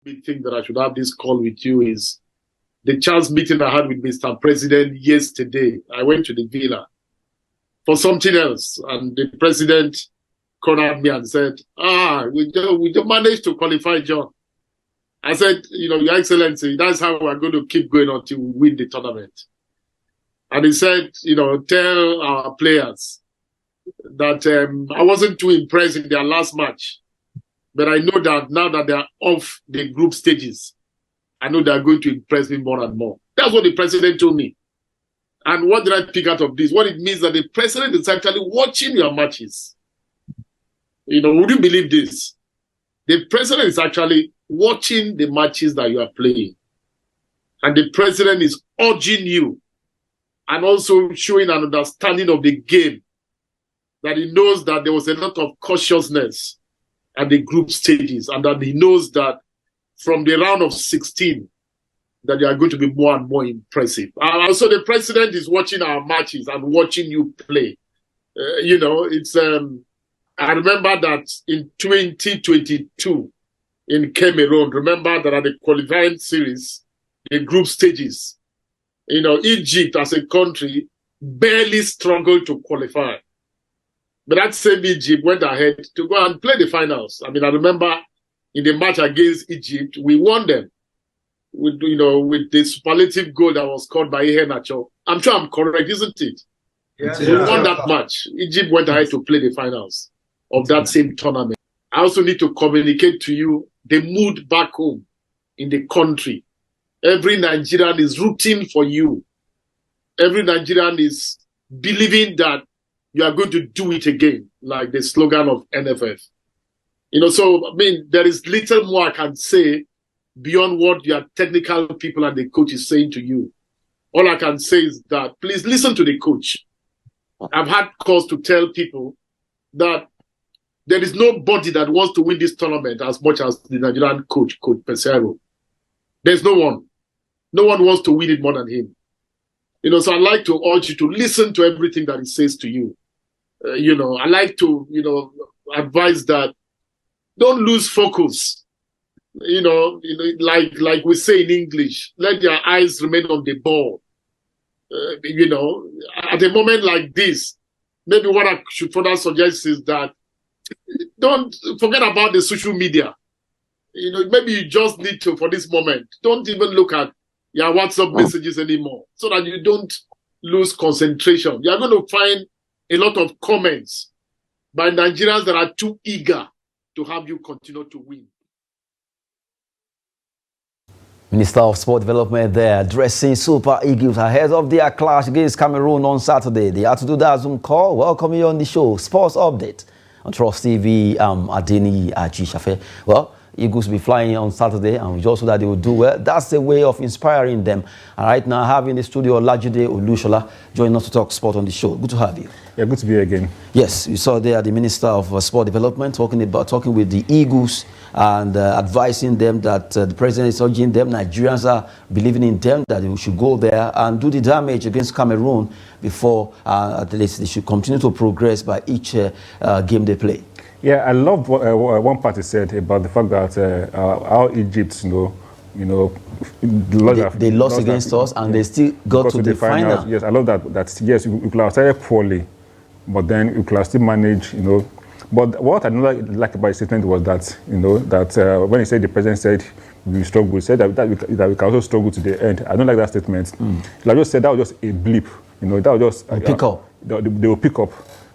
big thing that I should have this call with you is the chance meeting I had with Mr. President yesterday. I went to the villa for something else, and the president cornered me and said, we don't manage to qualify, John. I said, Your Excellency, that's how we're going to keep going until we win the tournament. And he said, tell our players that I wasn't too impressed in their last match. But I know that now that they're off the group stages, I know they're going to impress me more and more. That's what the president told me. And what did I pick out of this? What it means that the president is actually watching your matches. Would you believe this? The president is actually watching the matches that you are playing. And the president is urging you and also showing an understanding of the game, that he knows that there was a lot of cautiousness at the group stages, and that he knows that from the round of 16, that they are going to be more and more impressive. Also, the president is watching our matches and watching you play. I remember that in 2022 in Cameroon, remember that at the qualifying series, the group stages, Egypt as a country barely struggled to qualify. But that same Egypt went ahead to go and play the finals. I remember in the match against Egypt, we won them with the superlative goal that was scored by Iheanacho. I'm sure I'm correct, isn't it? Yeah. So we won that match. Egypt went ahead to play the finals of that same tournament. I also need to communicate to you the mood back home in the country. Every Nigerian is rooting for you. Every Nigerian is believing that you are going to do it again, like the slogan of NFF. There is little more I can say beyond what your technical people and the coach is saying to you. All I can say is that please listen to the coach. I've had cause to tell people that there is nobody that wants to win this tournament as much as the Nigerian coach, Coach Pesero. There's no one. No one wants to win it more than him. So I'd like to urge you to listen to everything that he says to you. I like to, advise that don't lose focus. Like we say in English, let your eyes remain on the ball. At a moment like this, maybe what I should further suggest is that don't forget about the social media. Maybe you just need to, for this moment, don't even look at your WhatsApp messages anymore, so that you don't lose concentration. You're going to find a lot of comments by Nigerians that are too eager to have you continue to win. Minister of Sport Development there addressing Super Eagles ahead of their clash against Cameroon on Saturday. They had to do that Zoom call. Welcome you on the show. Sports Update on Trust TV. Adeni Ajishafe. Well, Eagles will be flying on Saturday, and we just hope that they will do well. That's a way of inspiring them. And right now, having the studio Olajide Olushola joining us to talk sport on the show. Good to have you. Yeah, good to be here again. Yes, you saw there the Minister of Sport Development talking with the Eagles and advising them that the president is urging them, Nigerians are believing in them, that they should go there and do the damage against Cameroon before at least they should continue to progress by each game they play. Yeah, I loved what one party said about the fact that our Egypt, they lost against us and they still got to the final. Yes, I love that. Yes, we could have started poorly, but then we could have still managed, But what I didn't like about his statement was that, when he said, the president said we struggle, he said that we can also struggle to the end. I don't like that statement. Like I just said, that was just a blip. That was just pick up. They will pick up.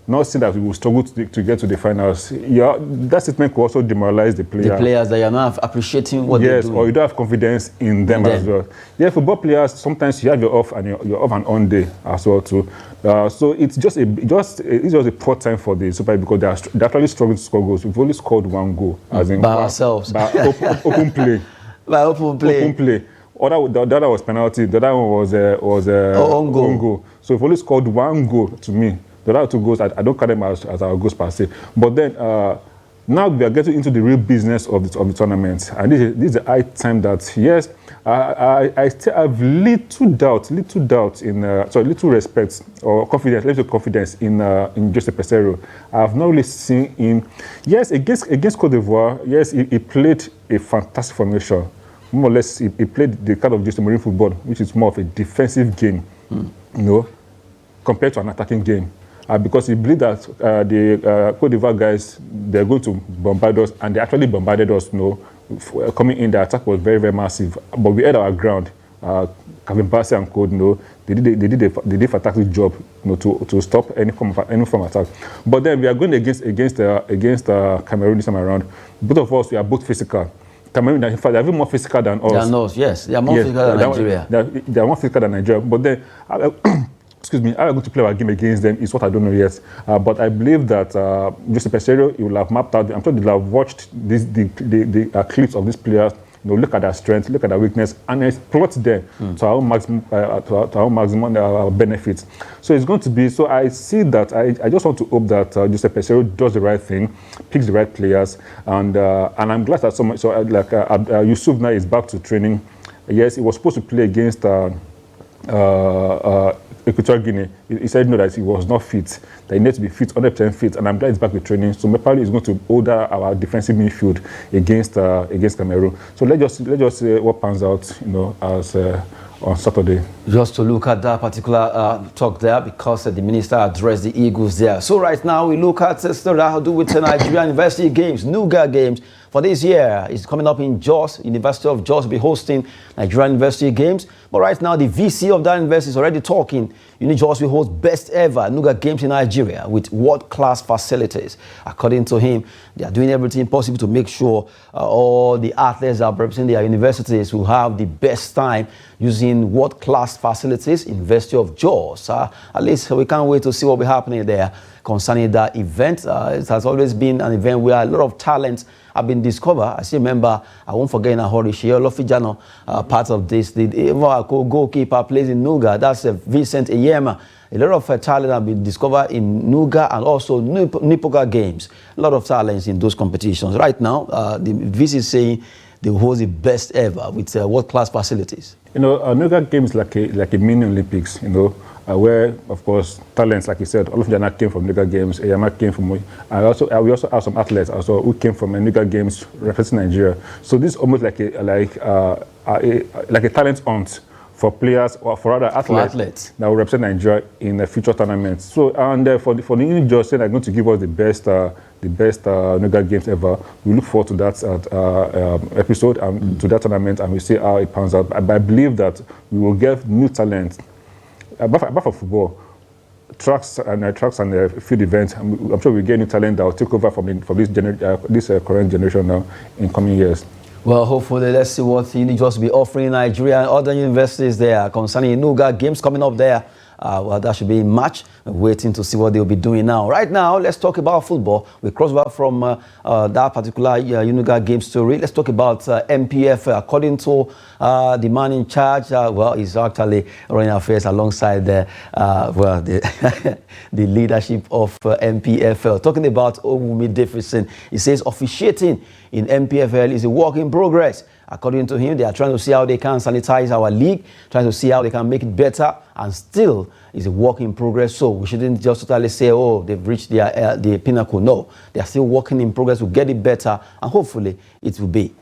Not saying that we will struggle to get to the finals. Yeah, that statement could also demoralize the players. The players that you're not appreciating what they're doing. Or you don't have confidence in them as well. Yeah, football players, sometimes you have your off and on day as well too. So it's just a poor time for the Super Eagles because they're actually struggling to score goals. We've only scored one goal. As in by ourselves. By open play. By open play. Open play. The other was penalty. The other one was own goal. So we've only scored one goal to me. The other two goals, I don't count them as our goals per se. But then Now we are getting into the real business of the tournament, and this is the high time that, yes, I still have little doubt in little respect or confidence, let's say confidence in Joseph Peseiro. I have not really seen him. Yes, against Cote d'Ivoire, yes, he played a fantastic formation. More or less, he played the kind of Jose Mourinho football, which is more of a defensive game, compared to an attacking game. Because he believed that the Cote d'Ivoire guys, they're going to bombard us, and they actually bombarded us. Coming in, the attack was very, very massive. But we held our ground. Kevin Bassey and Code, they did a fantastic job, to stop any form of attack. But then we are going against Cameroon this time around. Both of us, we are both physical. Cameroon, in fact, they're even more physical than us. Than us, yes. They are more physical than Nigeria. They are more physical than Nigeria. But then, excuse me, how are we going to play our game against them is what I don't know yet. But I believe that Joseph Peseiro, he will have mapped out, I'm sure they'll have watched the clips of these players, look at their strength, look at their weakness, and exploit them to our maximum benefits. So it's going to be, so I see that, I just want to hope that Joseph Peseiro does the right thing, picks the right players, and I'm glad that Yusuf now is back to training. Yes, he was supposed to play against Equatorial Guinea. He said no, that he was not fit, that he needs to be fit, 100% fit, and I'm glad he's back with training. So probably he's going to hold our defensive midfield against Cameroon. So let's just see what pans out, as on Saturday. Just to look at that particular talk there, because the minister addressed the Eagles there. So right now we look at story that has to do with the Nigerian University Games, NUGA Games. For this year, it's coming up in Jos. University of Jos will be hosting Nigerian University Games. But right now, the VC of that university is already talking. Jos will host best ever NUGA Games in Nigeria with world-class facilities. According to him, they are doing everything possible to make sure all the athletes that represent their universities will have the best time using world-class facilities in University of Jos. At least we can't wait to see what will be happening there concerning that event. It has always been an event where a lot of talents have been discovered. I still remember, I won't forget in a hurry, Shiolo Fijano, part of this. The goalkeeper plays in NUGA, that's Vincent Eyema. A lot of talent have been discovered in NUGA and also Nipoga Games. A lot of talents in those competitions. Right now, the VC is saying they will host the best ever with world-class facilities. NUGA Games like a mini Olympics, where, of course, talents, like you said, all of them came from NUGA Games. Eyama came from, we also have some athletes also who came from NUGA Games representing Nigeria. So this is almost like a talent hunt for players or for other athletes that will represent Nigeria in the future tournaments. So, and for the new judge saying they're going to give us the best NUGA Games ever, we look forward to that episode and to that tournament, and we see how it pans out. But I believe that we will get new talent. Apart from football, tracks and field events, I'm sure we'll get new talent that will take over from this current generation now in coming years. Well, hopefully, let's see what Jos will be offering Nigeria and other universities there concerning NUGA Games coming up there. Well, that should be in March. Waiting to see what they'll be doing now. Right now, let's talk about football. We cross over from that particular NUGA game story. Let's talk about NPFL. According to the man in charge, he's actually running affairs alongside the leadership of NPFL. Talking about Owumi Davidson, he says officiating in NPFL is a work in progress. According to him, they are trying to see how they can sanitize our league, trying to see how they can make it better, and still is a work in progress. So we shouldn't just totally say, oh, they've reached the pinnacle. No, they are still working in progress to get it better, and hopefully it will be.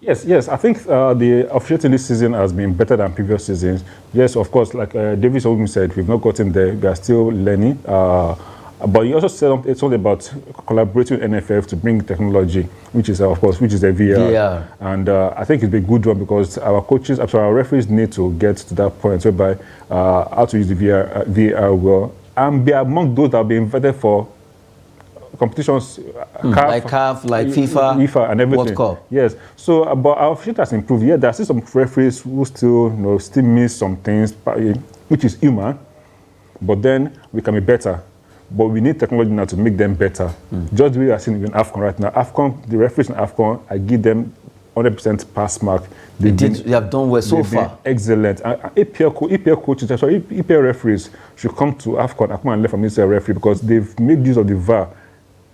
Yes. I think the officiating this season has been better than previous seasons. Yes, of course, like Davis Ogum said, we've not gotten there. We are still learning. But he also said it's all about collaborating with NFF to bring technology, which is the VR. Yeah. And I think it's been a good one because our coaches, our referees need to get to that point whereby how to use the VR well and be among those that will be invited for competitions, like CAF, like FIFA, and everything. World Cup. Yes. So, but our officiating has improved. Yeah, there are still some referees who still miss some things, which is human. But then we can be better. But we need technology now to make them better. Just the way we are seeing in AFCON right now. AFCON, the referees in AFCON, I give them 100% pass mark. They have done well so far. Excellent. EPL coaches, EPL referees should come to AFCON and learn from this referee because they've made use of the VAR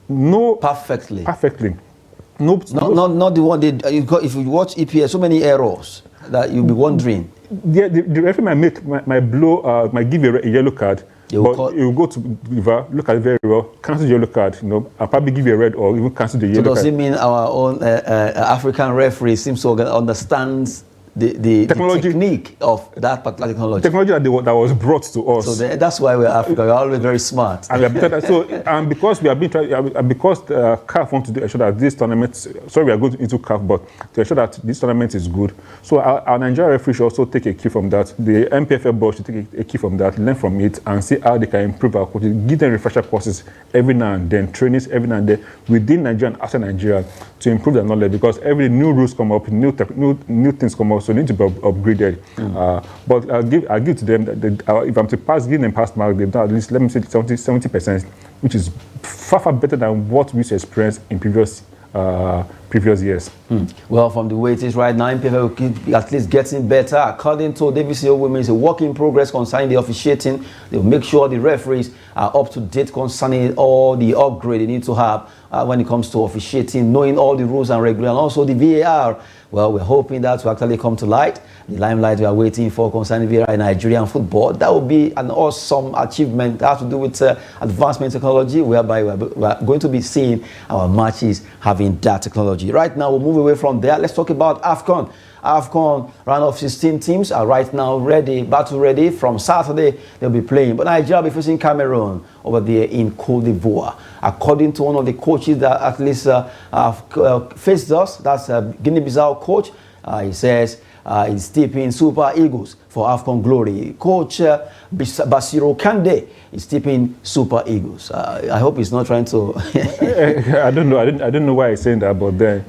No. Perfectly. Perfectly. No. Not the one if you watch EPL, so many errors that you'll be wondering. The referee might give a yellow card, but you go to Viva, look at it very well, cancel the yellow card, and probably give you a red or even cancel the yellow card. So does it mean our own African referee seems to understand the technique of that particular technology? Technology that was brought to us. So that's why we're Africa. We're always very smart. And because we have been trying, because CAF want to ensure that this tournament, sorry, we are going into CAF, but to ensure that this tournament is good. So our Nigerian referee should also take a key from that. The NPFL board should take a key from that, learn from it, and see how they can improve our coaches. Give them refresher courses every now and then, trainings every now and then within Nigeria and outside Nigeria to improve their knowledge. Because every new rules come up, new things come up. So they need to be upgraded. But I'll give to them, if I'm to give them pass mark, they've done at least, let me say, 70%, which is far better than what we used to experience in previous years. Well, from the way it is right now, NPFL will keep at least getting better. According to WCO Women, it's a work in progress concerning the officiating. They will make sure the referees are up to date concerning all the upgrade they need to have when it comes to officiating, knowing all the rules and regulations, and also the VAR. Well, we're hoping that will actually come to light. The limelight we are waiting for concerning VAR in Nigerian football. That will be an awesome achievement. That has to do with advancement technology, whereby we're going to be seeing our matches having that technology. Right now, we'll move away from there. Let's talk about AFCON. AFCON round of 16 teams are right now ready, battle ready. From Saturday, they'll be playing. But Nigeria will be facing Cameroon over there in Côte d'Ivoire. According to one of the coaches that at least faced us, that's Guinea-Bissau coach, he says he's tipping Super Eagles for AFCON glory. Coach Basiro Kande is tipping Super Eagles. I hope he's not trying to... I don't know. I don't know why he's saying that, but then...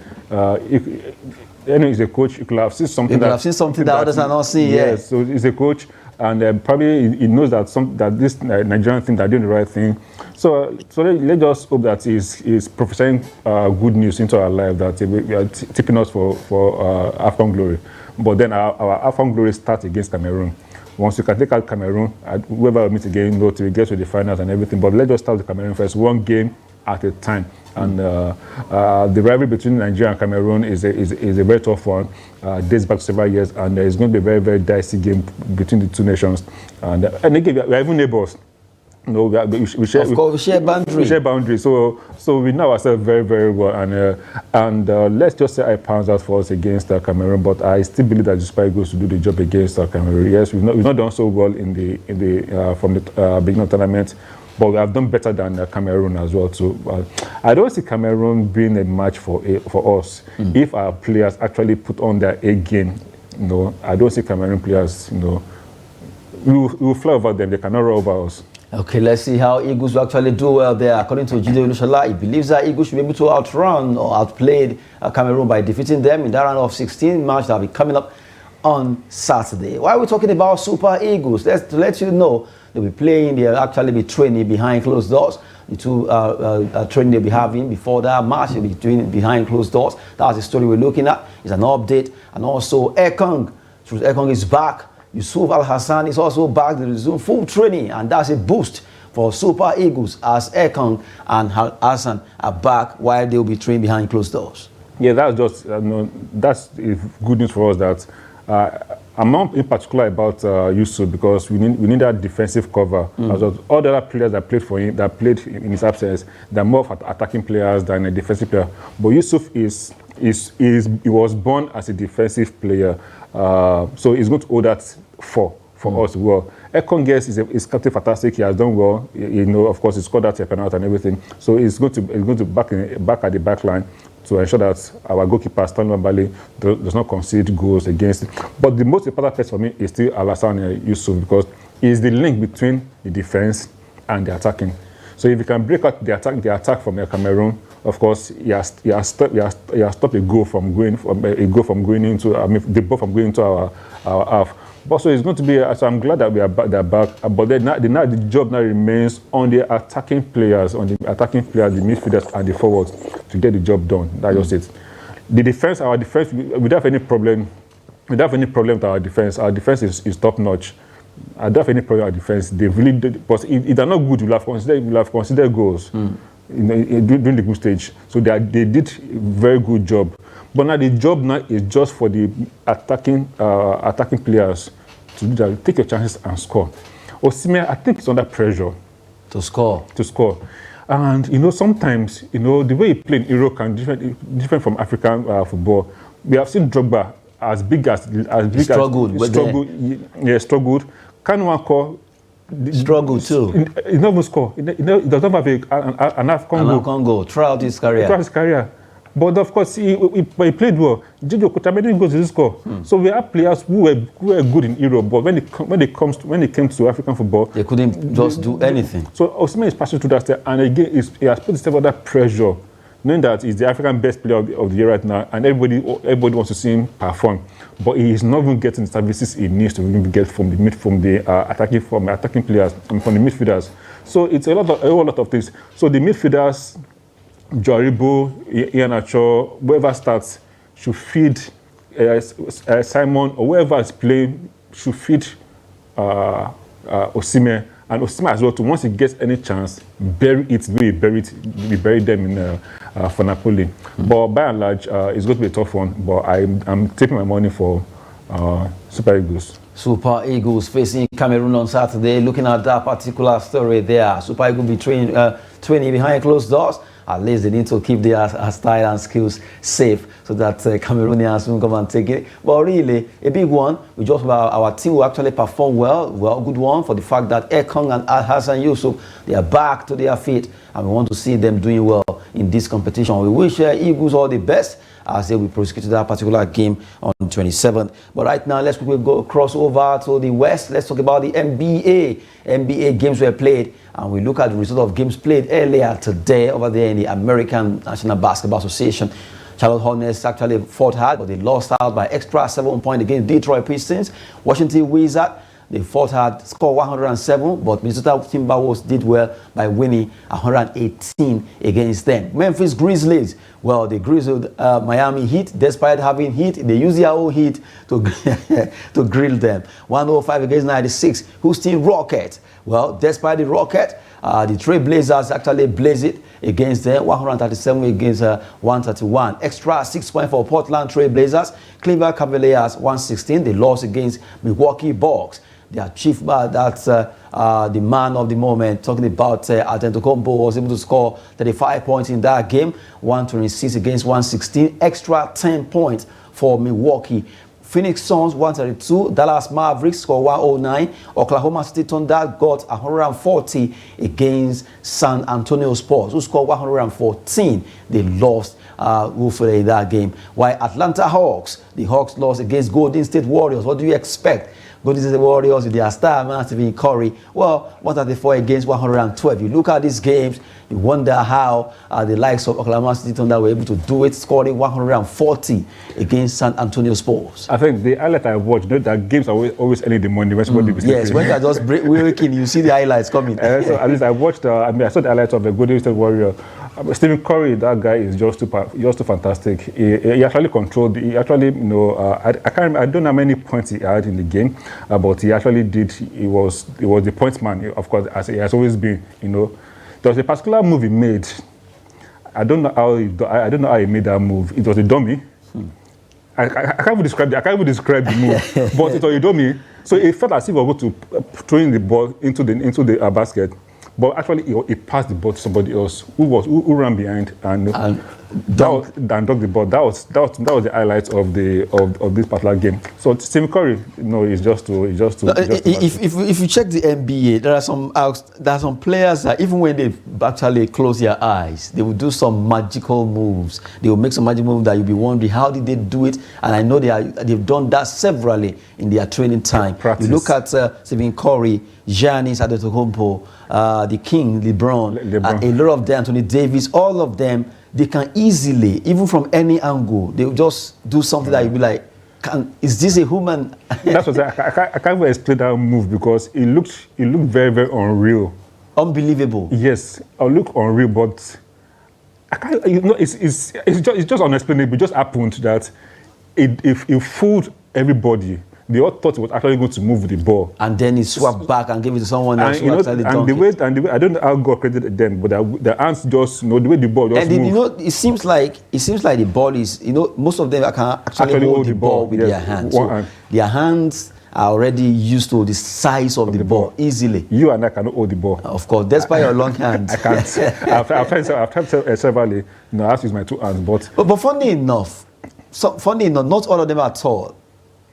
anyway, he's a coach. You could have seen something. that others are not seeing. Yes, so he's a coach, and probably he knows that this Nigerian thing, they're doing the right thing. So let's just hope that he's prophesying good news into our life, that we are tipping us for AFCON glory. But then our AFCON glory starts against Cameroon. Once you can take out Cameroon, whoever we meet again, to get to the finals and everything. But let's just start with Cameroon first, one game at a time. And the rivalry between Nigeria and Cameroon is a very tough one. Dates back several years, and it's going to be a very, very dicey game between the two nations. And again, we are even neighbors. No, we share boundaries. We share boundaries. So we know ourselves very, very well. And let's just say I pounds out for us against Cameroon. But I still believe that the Super Eagles to do the job against Cameroon. Yes, we've not done so well from the beginning of the tournament. But we have done better than Cameroon as well too. I don't see Cameroon being a match for us. If our players actually put on their A game. I don't see Cameroon players. We will fly over them. They cannot roll over us. Okay, let's see how Eagles will actually do well there. According to Jide Olushola, he believes that Eagles should be able to outrun or outplay Cameroon by defeating them in that round of 16 match that will be coming up on Saturday. Why are we talking about Super Eagles? To let you know, they'll be playing, they'll actually be training behind closed doors. The two training they'll be having before that match, they'll be doing it behind closed doors. That's the story we're looking at. It's an update. And also Ekong. Ekong is back. Yusuf Al-Hassan is also back. They resume full training, and that's a boost for Super Eagles as Ekong and Al-Hassan are back while they'll be training behind closed doors. Yeah, that's just that's good news for us. That I'm not in particular about Yusuf, because we need that defensive cover. As all the other players that played for him, that played in his absence, they're more of attacking players than a defensive player. But Yusuf he was born as a defensive player, so he's going to hold that for us well. Ekong, yes, is captain fantastic. He has done well. Of course, he scored that penalty and everything. So he's going to back at the back line to ensure that our goalkeeper, Stanley Mbali, does not concede goals against it. But the most important person for me is still Alassane Yusuf, because he's the link between the defense and the attacking. So if you can break out the attack from Cameroon, of course, he has stopped a goal from going into the ball from going into our half. But so it's going to be. So I'm glad that they're back. But then the job now remains on the attacking players, the midfielders and the forwards to get the job done. That's just it. The defense, our defense, we don't have any problem. We don't have any problem with our defense. Our defense is top notch. I don't have any problem with our defense. They really did, but if they're not good, we'll have considered goals. during the group stage. So they did a very good job. But now the job now is just for the attacking players to do that. Take your chances and score. Osimhen, I think, is under pressure to score. And sometimes the way he played in Europe can different from African football. We have seen Drogba as big as struggled. Struggled. Kanuako struggled too. He never score. He does not have an AFCON goal throughout his career. But of course, he played well. Giorgio Kotamedi goes to score. So we have players who were good in Europe, but when it came to African football, they couldn't just do anything. So Osimhen is passing through that step, and again, he has put himself under pressure, knowing that he's the African best player of the year right now, and everybody wants to see him perform. But he is not even getting the services he needs to even get from the attacking players and from the midfielders. So it's a lot of things. So the midfielders, Joribo, Iheanacho, whoever starts should feed Simon, or whoever is playing should feed Osimhen, and Osimhen as well. To once he gets any chance, bury them for Napoli. But by and large, it's going to be a tough one. But I'm taking my money for Super Eagles. Super Eagles facing Cameroon on Saturday. Looking at that particular story there, Super Eagles be training behind closed doors. At least they need to keep their style and skills safe so that Cameroonians won't come and take it. But really, a big one. We just about our team will actually perform well, good one for the fact that Ekong and Hassan Yusuf, they are back to their feet, and we want to see them doing well in this competition. We wish Eagles all the best as they will prosecute that particular game on the 27th. But right now, let's quickly go cross over to the West. Let's talk about the NBA. NBA games were played, and we look at the result of games played earlier today over there in the American National Basketball Association. Charlotte Hornets actually fought hard, but they lost out by extra 7 points against Detroit Pistons. Washington Wizards, they fought hard, scored 107, but Minnesota Timberwolves did well by winning 118 against them. Memphis Grizzlies, well, they grizzled Miami Heat. Despite having heat, they used their own heat to, to grill them. 105 against 96. Houston Rockets, well, despite the Rocket, the Trail Blazers actually blazed it against them, 137 against 131. Extra 6 points for Portland Trail Blazers. Cleveland Cavaliers, 116. They lost against Milwaukee Bucks. Their chief, that's the man of the moment, talking about Antetokounmpo, was able to score 35 points in that game, 126 against 116, extra 10 points for Milwaukee. Phoenix Suns 132, Dallas Mavericks score 109, Oklahoma City Thunder got 140 against San Antonio Spurs, who scored 114. They lost woefully in that game. While Atlanta Hawks, the Hawks lost against Golden State Warriors. What do you expect? Golden State Warriors with their star man Stephen Curry, well, 134 against 112. You look at these games, you wonder how the likes of Oklahoma City Thunder were able to do it, scoring 140 against San Antonio Spurs. I think the highlight I watched, that games are always early in the morning when somebody is yes, when they're just waking, you see the highlights coming. So at least I watched. I saw the highlights of the Golden State Warrior. Stephen Curry, that guy is just too fantastic. He actually controlled. He actually, I don't know how many points he had in the game, but he actually did. He was the point man, of course, as he has always been. There was a particular move he made. I don't know how he made that move. It was a dummy. I can't even describe it. I can't even describe the move, but it was a dummy. So it felt as if he was going to throw the ball into the basket. But actually, he passed the ball to somebody else who ran behind and dunked the ball. That was the highlight of this particular game. So Stephen Curry, is just too. If you check the NBA, there are some players that even when they actually close their eyes, they will do some magical moves. They will make some magic moves that you'll be wondering how did they do it. And I know they've done that severally in their training time. Practice. You look at Stephen Curry, Giannis Antetokounmpo, the King, LeBron, a lot of them, Anthony Davis, all of them, they can easily, even from any angle, they will just do something that you'll be like, is this a human? That's what I can't even explain that move because it looked very, very unreal. Unbelievable. Yes, it looked unreal, but I can't, it's just unexplainable. It just happened that it fooled everybody they all thought he was actually going to move with the ball. And then he swapped back and gave it to someone else who actually dunked it. And the way, I don't know how God credited them, but the hands just, the way the ball just moved. It seems like the ball is, most of them can actually hold the ball with their hands. So their hands are already used to the size of the ball easily. You and I cannot hold the ball. Of course, despite your long hands. I can't. I've tried severally. I have to use my 2 hands, but funny enough, not all of them at all.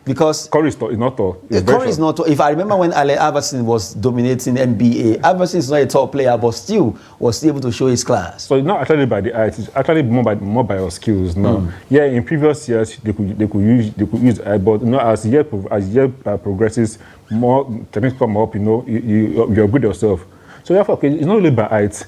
Because Curry is not tall. Curry is not tall. If I remember when Allen Iverson was dominating NBA, Iverson is not a tall player, but still was able to show his class. So it's not actually by the height; it's actually more by your skills. No, yeah. In previous years, they could use height, but as year progresses, more techniques come up. You upgrade yourself. So therefore, okay, it's not really by height.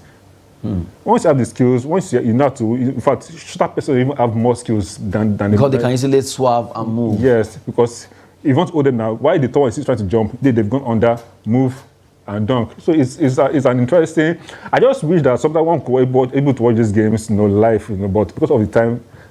Once you have the skills, once you know to, in fact, shorter person even have more skills than because they can easily swap and move. Yes, because if you want to hold them now, why the tall one is trying to jump? They've gone under, move, and dunk. So it's an interesting. I just wish that sometimes one could be able to watch these games, live, but because of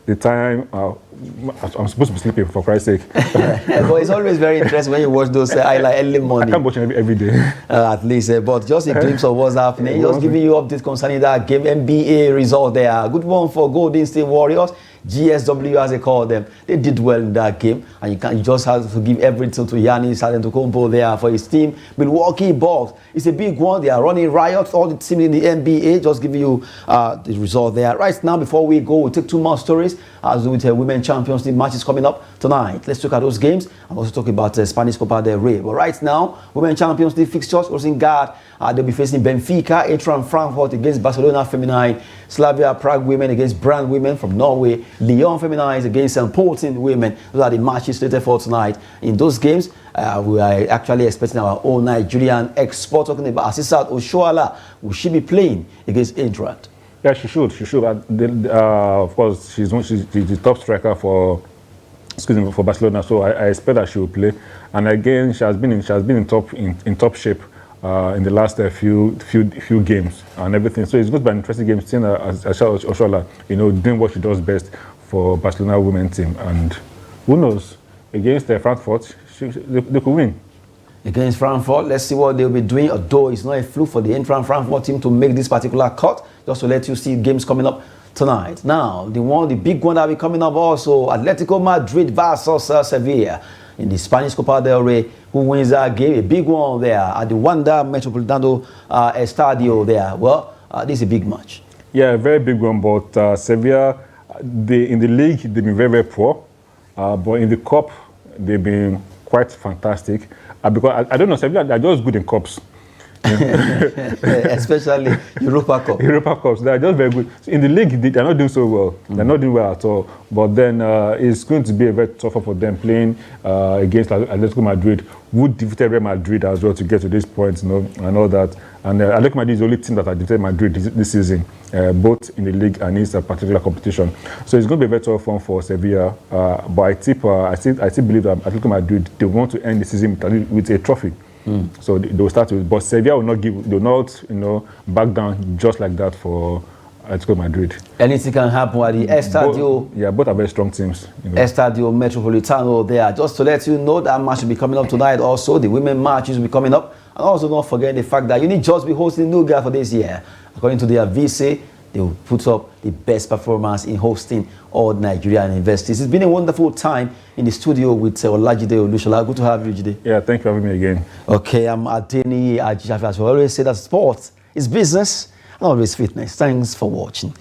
the time. I'm supposed to be sleeping, for Christ's sake. But it's always very interesting when you watch those highlights early morning. I can't watch them every day. At least, but just a glimpse of what's happening. Just giving you updates concerning that game, NBA result there. Good one for Golden State Warriors. GSW, as they call them, they did well in that game, and you just have to give everything to Giannis Antetokounmpo there for his team. Milwaukee Bucks, it's a big one. They are running riot. All the teams in the NBA, just giving you the result there. Right now, before we go, we'll take 2 more stories as with Women Champions League matches coming up tonight. Let's look at those games. I'm also talking about Spanish Copa del Rey. But right now, Women Champions League fixtures, Rosengard, they'll be facing Benfica, Eintracht Frankfurt against Barcelona Feminine, Slavia Prague Women against Brand Women from Norway, Lyon Feminine against St. Pölten Women. Those are the matches slated for tonight. In those games, we are actually expecting our own Nigerian export, talking about Asisat Oshoala. Will she be playing against Eintracht? Yeah, she should. Of course, she's the top striker for Barcelona. So I expect that she will play. And again, she has been in top shape in the last few games and everything. So it's going to be an interesting game seeing Oshoala, doing what she does best for Barcelona women team. And who knows, against Frankfurt, they could win. Against Frankfurt, let's see what they'll be doing. Although it's not a fluke for the Eintracht Frankfurt team to make this particular cut, just to let you see games coming up tonight. Now, the big one that will be coming up also, Atletico Madrid versus Sevilla in the Spanish Copa del Rey. Who wins that game? A big one there at the Wanda Metropolitano Estadio there. Well, this is a big match. Yeah, a very big one. But Sevilla, in the league, they've been very, very poor. But in the cup, they've been quite fantastic. Because I don't know, Sevilla, they're just good in cups. Especially Europa Cup. Europa Cups, they are just very good. So in the league, they are not doing so well. They're not doing well at all. But then it's going to be a very tough for them playing against Atletico Madrid, who defeated Real Madrid as well to get to this point, and all that. And Atletico Madrid is the only team that has defeated Madrid this season, both in the league and in a particular competition. So it's going to be a very tough one for Sevilla. But I still believe that Atletico Madrid, they want to end the season with a trophy. So they will start with, but Sevilla will not back down just like that for Atletico Madrid. Anything can happen at the Estadio. Both are very strong teams. Estadio Metropolitano there. Just to let you know, that match will be coming up tonight also. The women matches will be coming up. And also don't forget the fact that Uni just be hosting Nuga for this year. According to their VC, they will put up the best performance in hosting all Nigerian universities. It's been a wonderful time in the studio with Olajide Olushola. Good to have you, Jide. Yeah, thank you for having me again. Okay, I'm Adeni Ajijafi. As we always say, that sports is business and always fitness. Thanks for watching.